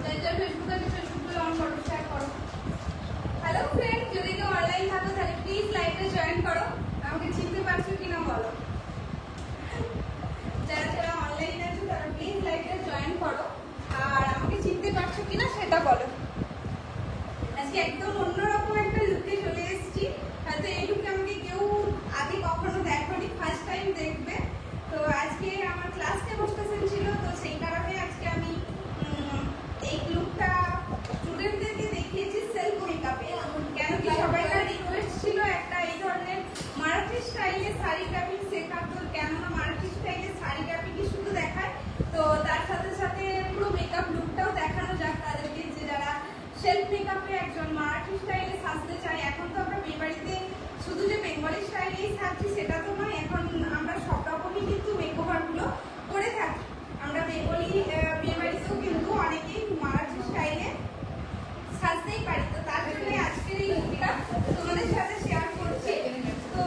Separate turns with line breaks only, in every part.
যার যার ফেসবুক আছে ফেসবুকে অন করো, শেয়ার করো। হ্যালো ফ্রেন্ড, যদি কেউ অনলাইন থাকো তাহলে প্লিজ লাইভে জয়েন করো। আমাকে চিনতে পারছো কিনা বলো। যারা যারা অনলাইন আছো তারা প্লিজ লাইভে জয়েন করো, আর আমাকে চিনতে পারছো কিনা সেটা বলো। আজকে একদম অন্যরকম একটা লুকে চলে এসেছি। হয়তো এই লুকে আমাকে কেউ আগে কখনো দেখোনি, ফার্স্ট টাইম দেখবে। তো আজকে আমার ক্লাস ডেমনস্ট্রেশন ছিল, তো সেই কারণে আজকে আমি এই লুকটা স্টুডেন্টদেরকে দেখিয়েছি সেলফ মেকআপে। কেন কি সবাইকার রিকোয়েস্ট ছিল একটা এই ধরনের মারাঠি স্টাইলে শাড়ি কাটিং শেখার। তো কেননা মারাঠি স্টাইলে শাড়ি কাটিং শুধু দেখায়, তো তার সাথে সাথে পুরো মেকআপ লুকটাও দেখানো যাক তাদেরকে, যে যারা সেলফ মেকআপে একজন মারাঠি স্টাইলে সাজতে চাই। এখন তো আমরা বিয়েবাড়িতে শুধু যে বেঙ্গলি স্টাইলেই সাজছি সেটা তো নয়, এখন আমরা সব রকমই কিন্তু মেকওভারগুলো করে থাকি। আমরা বেঙ্গলি বিয়েবাড়িতেও কিন্তু অনেকেই মারাঠি স্টাইলে সাজতেই পারি। তো তার জন্য আজকের এই লুকটা তোমাদের সাথে শেয়ার করছি। তো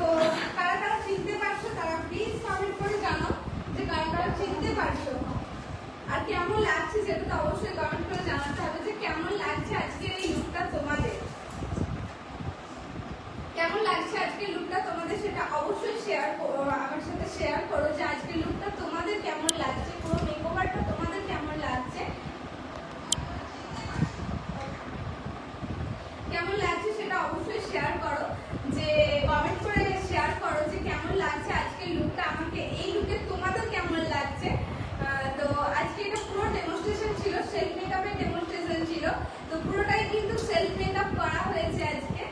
কারা কারা চিনতে পারছো তারা প্লিজ কমেন্ট করে জানো যে কারা কারা চিনতে পারছো, আর কেমন লাগছে সেটা তো অবশ্যই কমেন্ট করে জানাতে হবে যে কেমন লাগছে আজকের এই লুকটা তোমাদের। কেমন লাগছে আজকের লুকটা তোমাদের সেটা অবশ্যই শেয়ার করো, আমার সাথে শেয়ার করো যে আজকের লুকটা তোমাদের কেমন লাগছে, পুরো মেকওভারটা তোমাদের কেমন লাগছে, কেমন লাগছে সেটা অবশ্যই শেয়ার করো। যে কমেন্ট করে শেয়ার করো যে কেমন লাগছে আজকের লুকটা, আমাকে এই লুকে তোমাদের কেমন লাগছে। তো আজকে এটা পুরো ডেমনস্ট্রেশন ছিল, সেলফ মেকআপের ডেমনস্ট্রেশন ছিল। তো পুরোটাই কিন্তু সেলফ মেকআপ করা হয়েছে আজকে।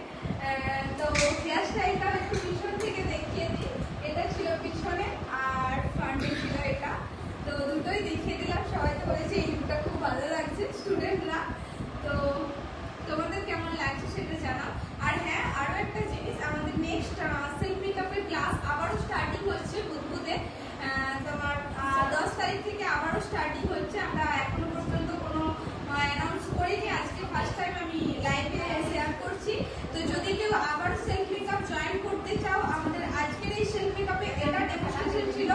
তো হেয়ার স্টাইলটাও একটু পিছন থেকে দেখিয়ে দিই। এটা ছিল পিছনে আর ফ্রন্টে ছিল এটা, তো দুটোই দেখিয়ে দিলাম। সবাই তো বলেছে এই লুকটা খুব ভালো লাগছে স্টুডেন্টরা। তো তোমাদের কেমন লাগছে সেটা জানাও। আর হ্যাঁ, আরো একটা জিনিস, আমাদের নেক্সট সেলফ মেকআপের ক্লাস আবারও স্টার্টিং হচ্ছে বুধবুধে। তোমার 10 তারিখ থেকে আবারও স্টার্টিং হচ্ছে। আমরা এখনো পর্যন্ত কোনো অ্যানাউন্স করিনি, আজকে ফার্স্ট টাইম আমি লাইভে শেয়ার করছি। তো যদি কেউ আবার সেলফ মেকআপ জয়েন করতে চাও, আমাদের আজকের এই সেলফ মেকআপে এটা ডেমনস্ট্রেশন ছিল।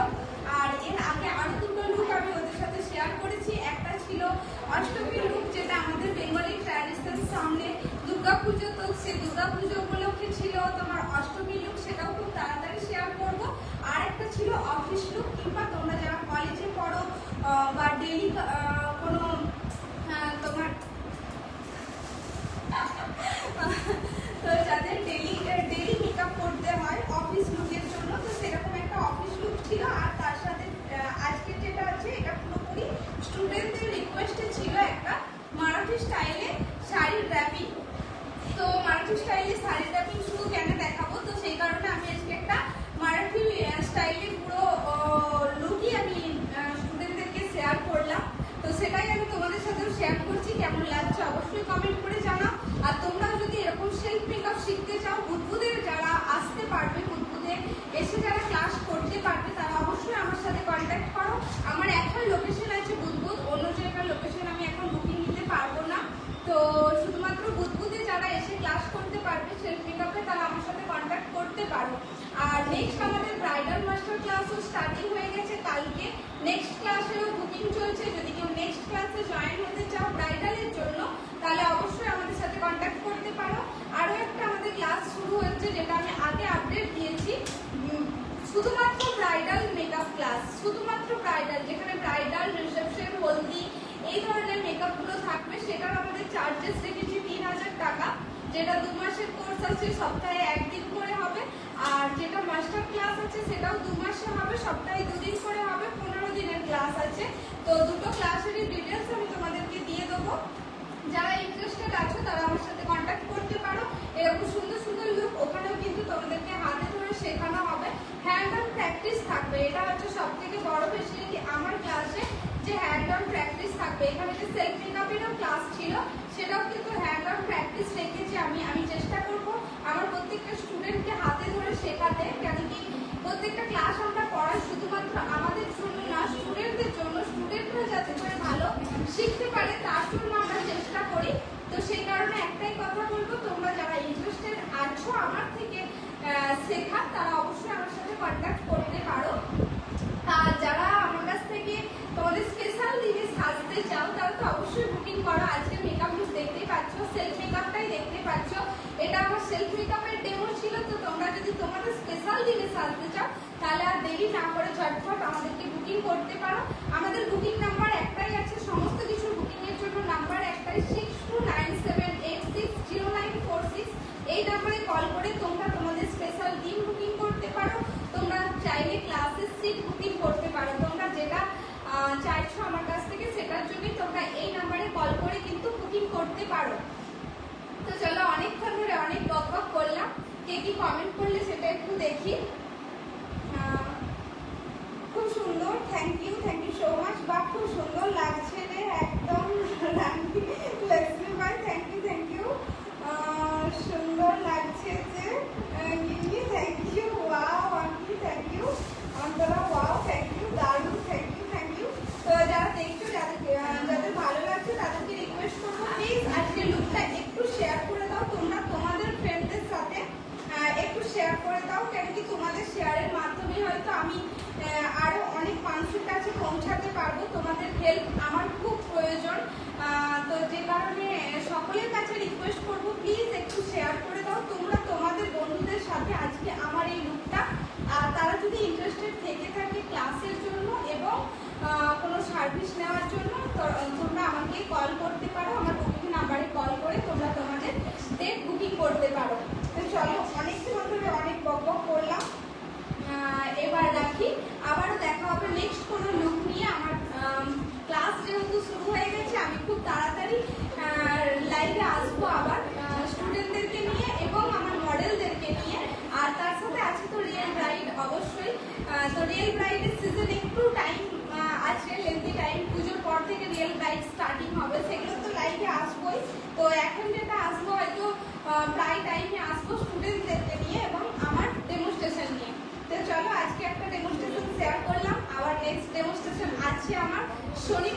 আর এর আগে আরো দুটো লুক আমি ওদের সাথে শেয়ার করেছি। একটা ছিল অষ্টমীর লুক, যেটা আমাদের বেঙ্গলি ট্র্যাডিশনাল, সামনে দুর্গাপুজো, তো সে দুর্গাপুজো উপলক্ষে ছিল তোমার অষ্টমী লুক, সেটাও খুব তাড়াতাড়ি শেয়ার করবো। আর একটা ছিল অফিস লুক, কিংবা তোমরা যারা কলেজে পড়ো বা ডেইলি কোনো তোমার তো যাদের ডেইলি মেকআপ করতে হয় অফিস লুকের জন্য, তো সেরকম একটা অফিস লুক ছিল। আর তার সাথে আজকে যেটা আছে এটা পুরোপুরি স্টুডেন্টদের রিকোয়েস্টে ছিল একটা মারাঠি স্টাইলে শাড়ির র্যাপিং। তো মারাঠি স্টাইলে শাড়ির র্যাপিং শুধু কেন দেখাবো, তো সেই কারণে আমি আজকে একটা মারাঠি স্টাইলে পুরো লুকই আমি স্টুডেন্টদেরকে শেয়ার করলাম। তো সেটাই আমি তোমাদের সাথেও শেয়ার করছি। কেমন লাগছে অবশ্যই কমেন্ট করে জানাও। আর তোমরাও যদি এরকম সেলফ মেকআপ শিখতে চাও, বুধবুধের যারা আসতে পারবে, বুধবুধে এসে যারা ক্লাস করতে পারবে, তারা অবশ্যই আমার সাথে কন্ট্যাক্ট করো। আমার এখন লোকেশন আছে বুধবুধ, অন্য জায়গার লোকেশন আমি এখন বুকিং নিতে পারবো না। তো শুধুমাত্র বুধবুধে যারা এসে ক্লাস করতে পারবে সেলফ মেকআপে, তারা আমার সাথে কন্ট্যাক্ট করতে পারো। আর নেক্সট আমাদের ব্রাইডাল মাস্টার ক্লাসও স্টার্টিং হয়ে গেছে কালকে। নেক্সট ক্লাসেরও বুকিং চলছে। যদি কেউ নেক্সট ক্লাসে জয়েন হতে চাও ব্রাইডালের জন্য, তাহলে অবশ্যই আমাদের সাথে কন্ট্যাক্ট করতে পারো। আরও একটা আমাদের ক্লাস শুরু হচ্ছে, যেটা আমি আগে আপডেট দিয়েছি, শুধুমাত্র ব্রাইডাল মেকআপ ক্লাস, শুধুমাত্র ব্রাইডাল, যেখানে ব্রাইডাল, রিসেপশন, হলদি এই ধরনের মেকআপগুলো থাকবে। সেটার আমাদের চার্জেস রেখেছি 3000 টাকা। যেটা 2 মাসের কোর্স আছে, সপ্তাহে 1 দিন করে হবে। আর যেটা মাস্টার ক্লাস আছে সেটাও 2 মাসে হবে, সপ্তাহে 2 দিন করে হবে, 15 দিনের ক্লাস আছে। তো দুটো ক্লাসেরই ডিটেলস আমি তোমাদেরকে দিয়ে দেবো। যারা ইন্টারেস্টেড আছো তারা আমার সাথে কন্ট্যাক্ট করতে পারো। এরকম সুন্দর সুন্দর লুক ওখানেও কিন্তু তোমাদেরকে হাতে ধরে শেখানো হবে। হ্যান্ড অন প্র্যাকটিস থাকবে, এটা হচ্ছে সব থেকে বড় ফেসিলিটি আমার ক্লাসে, যে হ্যান্ড অন প্র্যাকটিস থাকবে। এখানে যে সেলফ মেকআপেরও ক্লাস ছিল সেটাও কিন্তু হ্যান্ড অন প্র্যাকটিস রেখেছি। আমি চেষ্টা করবো আমার প্রত্যেকটা স্টুডেন্টকে হাতে ধরে শেখাতে। কেন কি প্রত্যেকটা ক্লাস আমরা পড়াই শুধুমাত্র আমাদের জন্য না, স্টুডেন্টদের জন্য। স্টুডেন্টরা যাতে করে ভালো শিখতে পারে তার জন্য আমরা চেষ্টা করি। তো সেই কারণে একটাই কথা বলবো, তোমরা যারা ইন্টারেস্টেড নাম্বারে 6297860946 এই নাম্বারে কল করে তোমরা তোমাদের স্পেশাল টিম বুকিং করতে পারো। তোমরা চাইলে ক্লাসের সিট বুকিং করতে পারো। তোমরা যেটা চাইছো আমার কাছ থেকে সেটার জন্যই তোমরা এই নাম্বারে কল করে কিন্তু বুকিং করতে পারো। তো চলো, অনেকক্ষণ ধরে অনেক বকবক করলাম, কে কি কমেন্ট করলে সেটা একটু দেখি। খুব সুন্দর, থ্যাংক ইউ সো মাচ। বা খুব সুন্দর লাগছে রে একদম লক্ষ্মী ভাই, থ্যাংক ইউ। সুন্দর লাগছে যে গিন্নি, thank you. Wow aunty, thank you. Antara, wow, thank you, দারুণ, থ্যাংক ইউ। তো যারা দেখছো, যাদের ভালো লাগছে তাদেরকে রিকোয়েস্ট করবো প্লিজ আজকে লুকটা একটু শেয়ার করে দাও। তোমরা তোমাদের ফ্রেন্ডদের সাথে একটু শেয়ার করে দাও, কেন কি তোমাদের শেয়ারের মাধ্যমে হয়তো আমি আরো অনেক মানুষের কাছে পৌঁছাতে পারবো। তোমাদের হেল্প আমার খুব প্রয়োজন। তো যে কারণে সকলের কাছে রিকোয়েস্ট করবো প্লিজ একটু শেয়ার করে দাও তোমরা তোমাদের বন্ধুদের সাথে আজকে আমার এই লুকটা। তারা যদি ইন্টারেস্টেড থেকে থাকে ক্লাসের জন্য এবং কোনো সার্ভিস নেওয়ার জন্য, তোমরা আমাকে কল করতে পারো। আমার বুকিং নাম্বারে কল করে তোমরা তোমাদের ডেট বুকিং করতে পারো। তো চলো, অনেকক্ষণ ধরে অনেক বকবক করলাম, এবার রাখি। আবারও দেখা হবে নেক্সট কোনো লুক নিয়ে। আমার ক্লাস যেহেতু শুরু হয়ে গেছে, আমি খুব তাড়াতাড়ি লাইভে আসবো আবার স্টুডেন্টদেরকে নিয়ে এবং আমার মডেলদেরকে নিয়ে। আর তার সাথে আছে তো রিয়েল ব্রাইড, অবশ্যই। তো রিয়েল ব্রাইডের সিজন একটু টাইম আছে, লেন্থি টাইম। পুজোর পর থেকে রিয়েল ব্রাইড স্টার্টিং হবে, সেগুলো তো লাইভে আসবোই। তো এখন যেটা আসবো হয়তো প্রায় টাইমে আসবো স্টুডেন্টদেরকে নিয়ে এবং আমার ডেমনস্ট্রেশন নিয়ে। তো চলো, আজকে একটা ডেমনস্ট্রেশন শেয়ার করলাম। আবার নেক্সট ডেমনস্ট্রেশন আছে আমার শনিবার।